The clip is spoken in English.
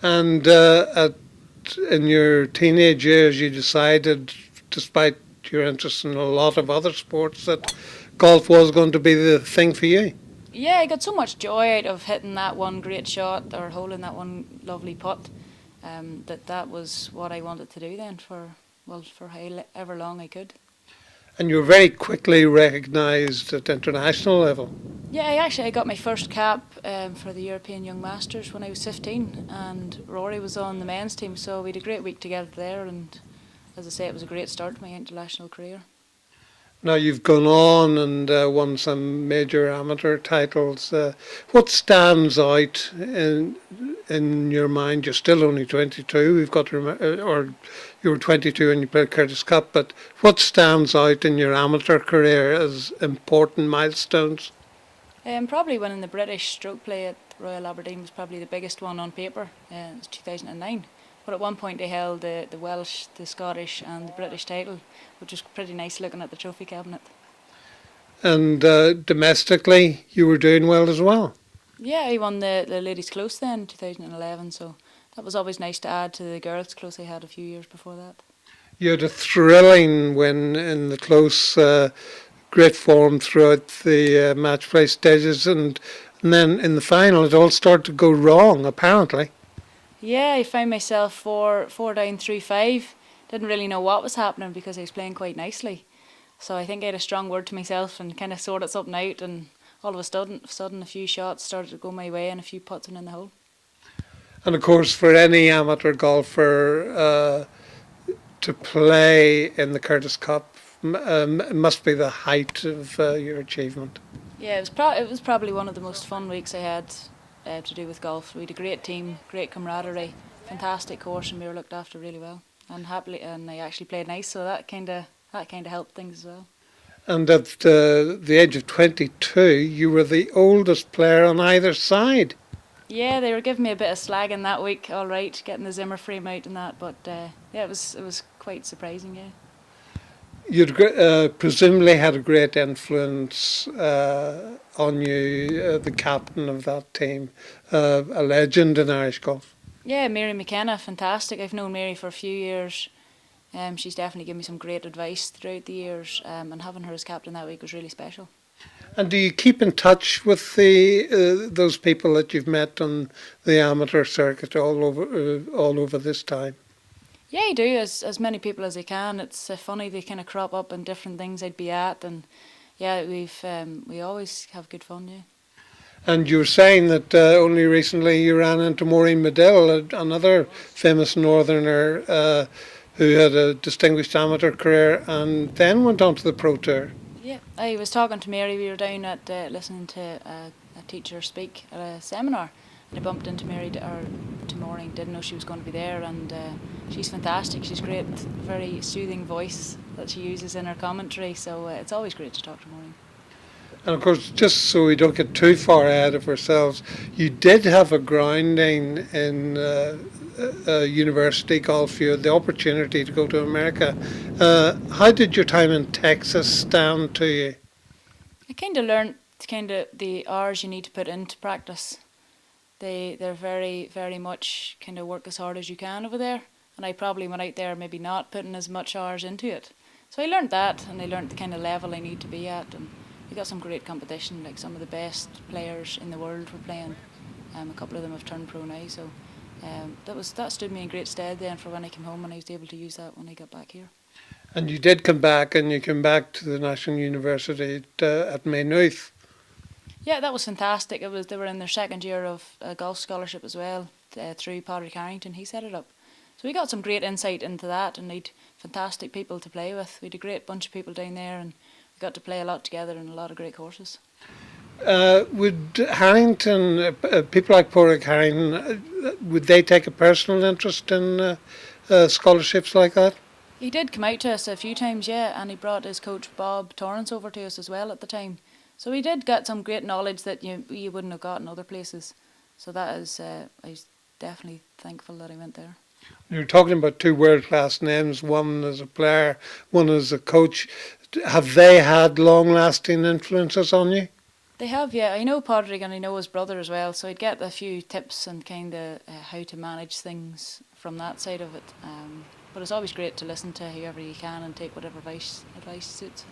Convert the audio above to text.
And in your teenage years, you decided, despite your interest in a lot of other sports, that golf was going to be the thing for you. Yeah, I got so much joy out of hitting that one great shot or holding that one lovely putt. That was what I wanted to do then for however long I could. And you were very quickly recognised at international level. Yeah, I got my first cap for the European Young Masters when I was 15, and Rory was on the men's team, so we had a great week together there, and as I say, it was a great start to my international career. Now you've gone on and won some major amateur titles. What stands out in your mind? You're still only 22. We've got to remember, or you were 22 when you played Curtis Cup. But what stands out in your amateur career as important milestones? Probably winning the British stroke play at Royal Aberdeen was probably the biggest one on paper. It was 2009. But at one point they held the Welsh, the Scottish and the British title, which was pretty nice looking at the trophy cabinet. And domestically, you were doing well as well. Yeah, I won the ladies' close then in 2011, so that was always nice to add to the girls' close I had a few years before that. You had a thrilling win in the close, great form throughout the match play stages, and then in the final it all started to go wrong, apparently. Yeah, I found myself four down through 5. Didn't really know what was happening because I was playing quite nicely. So I think I had a strong word to myself and kind of sorted something out, and all of a sudden a few shots started to go my way and a few putts in the hole. And of course, for any amateur golfer to play in the Curtis Cup must be the height of your achievement. Yeah, it was probably one of the most fun weeks I had to do with golf. We had a great team, great camaraderie, fantastic course, and we were looked after really well. And I actually played nice, so that kind of helped things as well. And at the age of 22, you were the oldest player on either side. Yeah, they were giving me a bit of slagging that week. All right, getting the Zimmer frame out and that, but yeah, it was quite surprising. Yeah. You'd presumably had a great influence on you, the captain of that team, a legend in Irish golf. Yeah, Mary McKenna, fantastic. I've known Mary for a few years. She's definitely given me some great advice throughout the years, and having her as captain that week was really special. And do you keep in touch with those people that you've met on the amateur circuit all over this time? Yeah, I do, as many people as I can. It's funny, they kind of crop up in different things I'd be at, and yeah, we always have good fun, yeah. And you were saying that only recently you ran into Maureen Medill, another famous northerner who had a distinguished amateur career and then went on to the Pro Tour. Yeah, I was talking to Mary. We were down at listening to a teacher speak at a seminar, and I bumped into Maureen. Didn't know she was going to be there, and she's fantastic. She's great, very soothing voice that she uses in her commentary. So it's always great to talk to Maureen. And of course, just so we don't get too far ahead of ourselves, you did have a grounding in university golf. You had the opportunity to go to America. How did your time in Texas stand to you? I kind of learnt the hours you need to put into practice. They're very, very much kind of work as hard as you can over there. And I probably went out there maybe not putting as much hours into it. So I learnt that, and I learnt the kind of level I need to be at. And we got some great competition, like some of the best players in the world were playing. A couple of them have turned pro now, so that stood me in great stead then for when I came home, and I was able to use that when I got back here. And you did come back, and you came back to the National University at Maynooth. Yeah, that was fantastic. They were in their second year of a golf scholarship as well through Padraig Harrington. He set it up. So we got some great insight into that, and they'd fantastic people to play with. We had a great bunch of people down there, and we got to play a lot together in a lot of great courses. Would Harrington, people like Padraig Harrington, would they take a personal interest in scholarships like that? He did come out to us a few times, yeah, and he brought his coach Bob Torrance over to us as well at the time. So we did get some great knowledge that you wouldn't have got in other places. So that is, I was definitely thankful that I went there. You're talking about two world-class names, one as a player, one as a coach. Have they had long-lasting influences on you? They have, yeah. I know Padraig and I know his brother as well, so I'd get a few tips and kind of how to manage things from that side of it. But it's always great to listen to whoever you can and take whatever advice suits.